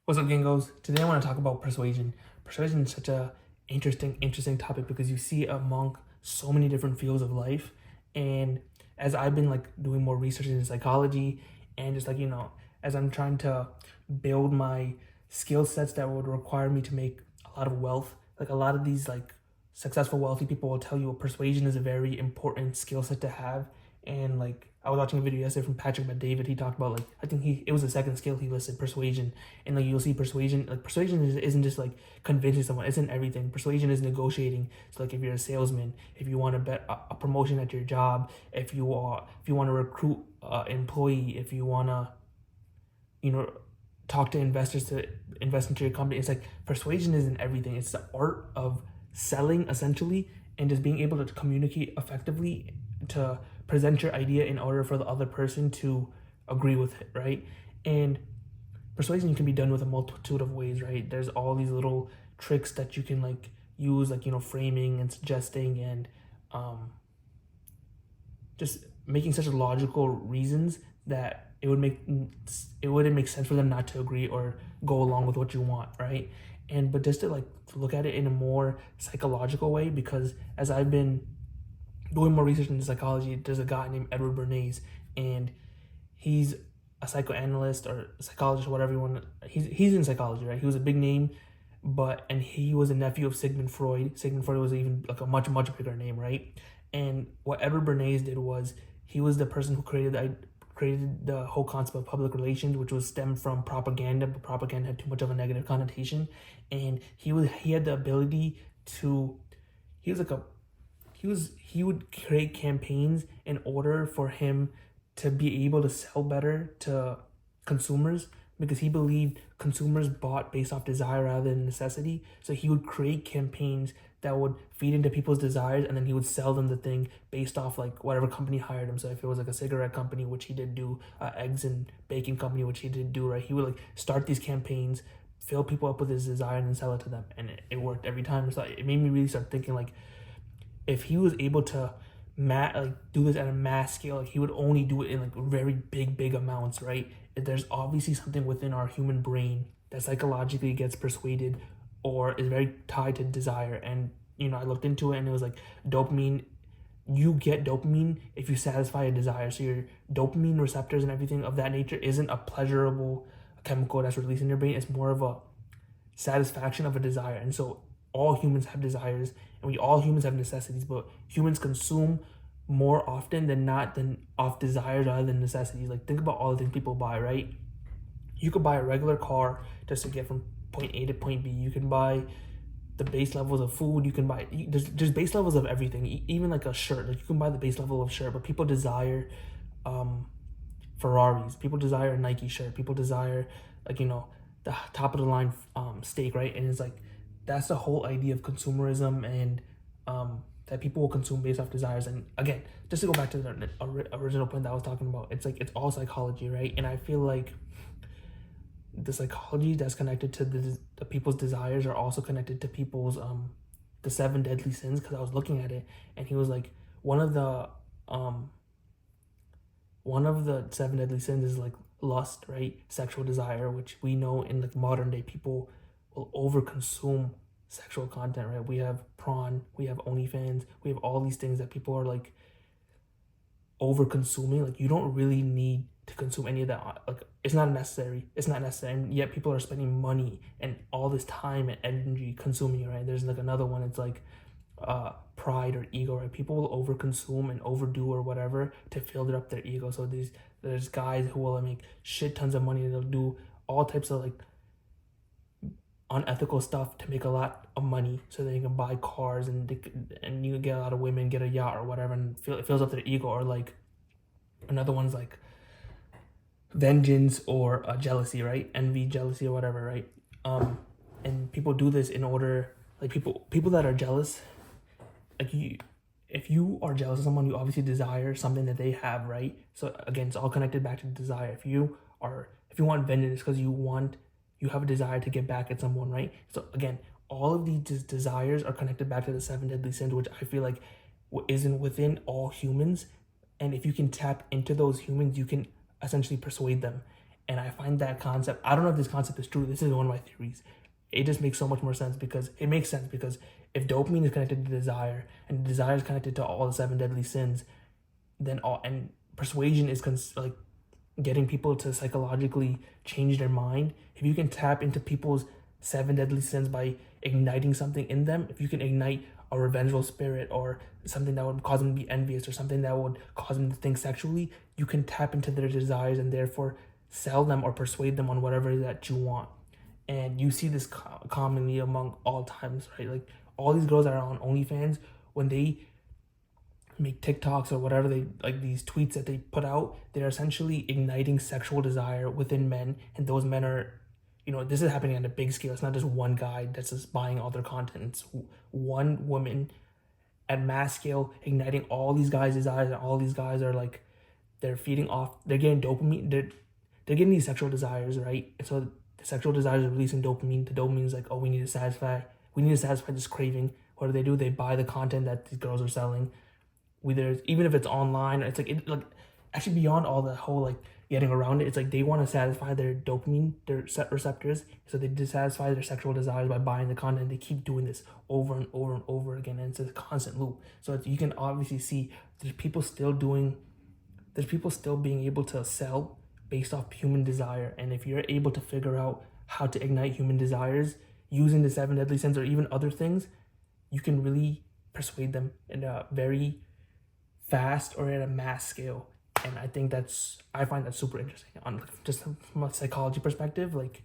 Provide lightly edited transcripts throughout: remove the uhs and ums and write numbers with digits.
What's up, gingos? Today I want to talk about persuasion. Persuasion is such a interesting topic because you see it among so many different fields of life. And as I've been like doing more research in psychology and just as I'm trying to build my skill sets that would require me to make a lot of wealth, like a lot of these like successful wealthy people will tell you persuasion is a very important skill set to have. And like I was watching a video yesterday from Patrick Bet-David. He talked about like I think it was the second skill he listed, persuasion. And like you'll see persuasion isn't just like convincing someone, isn't everything. Persuasion is negotiating. So like if you're a salesman, if you want to bet a promotion at your job, if you want to recruit an employee, if you want to talk to investors to invest into your company, it's like persuasion isn't everything. It's the art of selling essentially, and just being able to communicate effectively to present your idea in order for the other person to agree with it, right? And persuasion can be done with a multitude of ways, right? There's all these little tricks that you can like use, like framing and suggesting and just making such logical reasons that it wouldn't make sense for them not to agree or go along with what you want, right? And but just to like look at it in a more psychological way, because as I've been doing more research into psychology, there's a guy named Edward Bernays, and he's a psychoanalyst or psychologist or whatever you want. He's in psychology, right? He was a big name, and he was a nephew of Sigmund Freud. Sigmund Freud was even like a much bigger name, right? And what Edward Bernays did was he was the person who created the whole concept of public relations, which was stemmed from propaganda, but propaganda had too much of a negative connotation. And he had the ability to he would create campaigns in order for him to be able to sell better to consumers, because he believed consumers bought based off desire rather than necessity. So he would create campaigns that would feed into people's desires, and then he would sell them the thing based off like whatever company hired him. So if it was like a cigarette company, which he did do, eggs and baking company, which he did do, right? He would like start these campaigns, fill people up with his desire, and then sell it to them, and it worked every time. So it made me really start thinking like, if he was able to do this at a mass scale, like he would only do it in like very big amounts, right? There's obviously something within our human brain that psychologically gets persuaded or is very tied to desire. And I looked into it, and it was like dopamine. You get dopamine if you satisfy a desire. So your dopamine receptors and everything of that nature isn't a pleasurable chemical that's released in your brain. It's more of a satisfaction of a desire. And so all humans have desires, and all humans have necessities, but humans consume more often than not than off desires rather than necessities. Like think about all the things people buy, right? You could buy a regular car just to get from point A to point B. You can buy the base levels of food. You can buy there's base levels of everything, even like a shirt. Like you can buy the base level of shirt, but people desire Ferraris. People desire a Nike shirt. People desire the top of the line steak, right? And it's like that's the whole idea of consumerism, and that people will consume based off desires. And again, just to go back to the original point that I was talking about, it's like it's all psychology, right? And I feel like the psychology that's connected to the people's desires are also connected to people's the seven deadly sins, because I was looking at it, and he was like one of the seven deadly sins is like lust, right? Sexual desire, which we know in like modern day people will overconsume sexual content, right? We have prawn, we have OnlyFans, we have all these things that people are like over consuming. Like you don't really need to consume any of that. Like it's not necessary, and yet people are spending money and all this time and energy consuming it, right? There's like another one, it's like pride or ego, right? People will over consume and overdo or whatever to fill up their ego. So there's guys who will make shit tons of money, and they'll do all types of like unethical stuff to make a lot of money, so they can buy cars, and you can get a lot of women, get a yacht or whatever, and it fills up their ego. Or like another one's like vengeance or jealousy, right? Envy, jealousy, or whatever, right? And people do this in order, like people that are jealous, like if you are jealous of someone, you obviously desire something that they have, right? So again, it's all connected back to desire. If you want vengeance, because you have a desire to get back at someone, right? So again, all of these desires are connected back to the seven deadly sins, which I feel like isn't within all humans. And if you can tap into those humans, you can essentially persuade them. And I find that concept, I don't know if this concept is true. This is one of my theories. It just makes so much more sense because it makes sense because if dopamine is connected to desire and desire is connected to all the seven deadly sins, then all and persuasion is like getting people to psychologically change their mind. If you can tap into people's seven deadly sins by igniting something in them, if you can ignite a revengeful spirit or something that would cause them to be envious or something that would cause them to think sexually, you can tap into their desires and therefore sell them or persuade them on whatever that you want. And you see this commonly among all times, right? Like all these girls that are on OnlyFans, when they make TikToks or whatever they like, these tweets that they put out, they're essentially igniting sexual desire within men, and those men are, this is happening on a big scale. It's not just one guy that's just buying all their content. It's one woman at mass scale igniting all these guys' desires, and all these guys are like, they're feeding off, they're getting dopamine, they're getting these sexual desires, right? And so the sexual desires are releasing dopamine. The dopamine is like, oh, we need to satisfy this craving. What do? They buy the content that these girls are selling. Whether even if it's online, it's like actually beyond all the whole like getting around it, it's like they want to satisfy their dopamine, their set receptors, so they dissatisfy their sexual desires by buying the content. They keep doing this over and over and over again, and it's a constant loop. So you can obviously see there's people still being able to sell based off human desire. And if you're able to figure out how to ignite human desires using the seven deadly sins or even other things, you can really persuade them in a very fast or at a mass scale. And I find that super interesting on just from a psychology perspective. Like,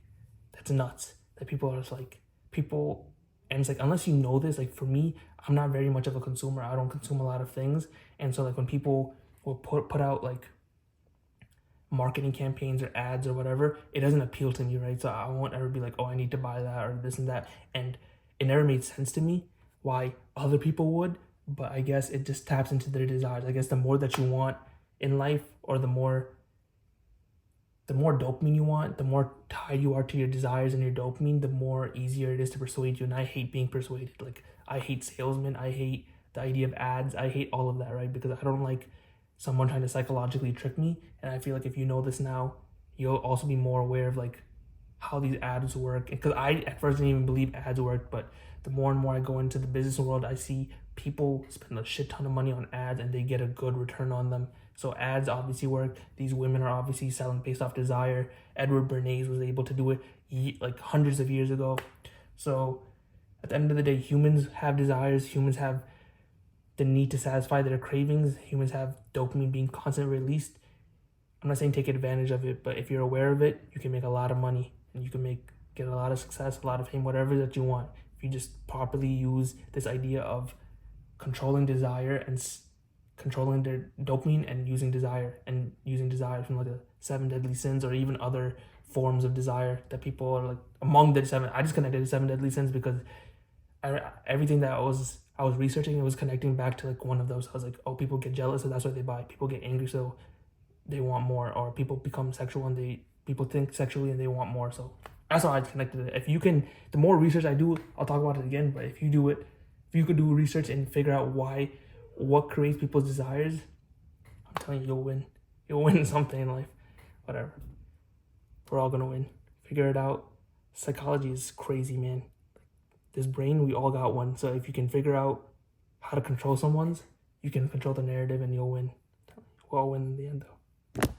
that's nuts that people are just like and it's like, unless you know this, like for me, I'm not very much of a consumer. I don't consume a lot of things. And so like when people will put out like marketing campaigns or ads or whatever, it doesn't appeal to me, right? So I won't ever be like, oh, I need to buy that or this and that. And it never made sense to me why other people would, but I guess it just taps into their desires. I guess the more that you want in life, or the more dopamine you want, the more tied you are to your desires and your dopamine, the more easier it is to persuade you. And I hate being persuaded. Like, I hate salesmen. I hate the idea of ads. I hate all of that, right? Because I don't like someone trying to psychologically trick me. And I feel like if you know this now, you'll also be more aware of like how these ads work. Because I at first didn't even believe ads worked, but the more and more I go into the business world, I see people spend a shit ton of money on ads and they get a good return on them. So ads obviously work. These women are obviously selling based off desire. Edward Bernays was able to do it like hundreds of years ago. So at the end of the day, humans have desires. Humans have the need to satisfy their cravings. Humans have dopamine being constantly released. I'm not saying take advantage of it, but if you're aware of it, you can make a lot of money and you can get a lot of success, a lot of fame, whatever that you want. If you just properly use this idea of controlling desire and controlling their dopamine and using desire from like the seven deadly sins or even other forms of desire that people are like among the seven. I just connected the seven deadly sins because everything that I was researching, it was connecting back to like one of those. I was like, oh, people get jealous, so that's why they buy. People get angry, so they want more. Or people become sexual and people think sexually and they want more. So that's how I connected it. If you can, the more research I do, I'll talk about it again. But if you could do research and figure out what creates people's desires, I'm telling you, you'll win. You'll win something in life. Whatever. We're all gonna win. Figure it out. Psychology is crazy, man. This brain, we all got one. So if you can figure out how to control someone's, you can control the narrative and you'll win. We'll all win in the end, though.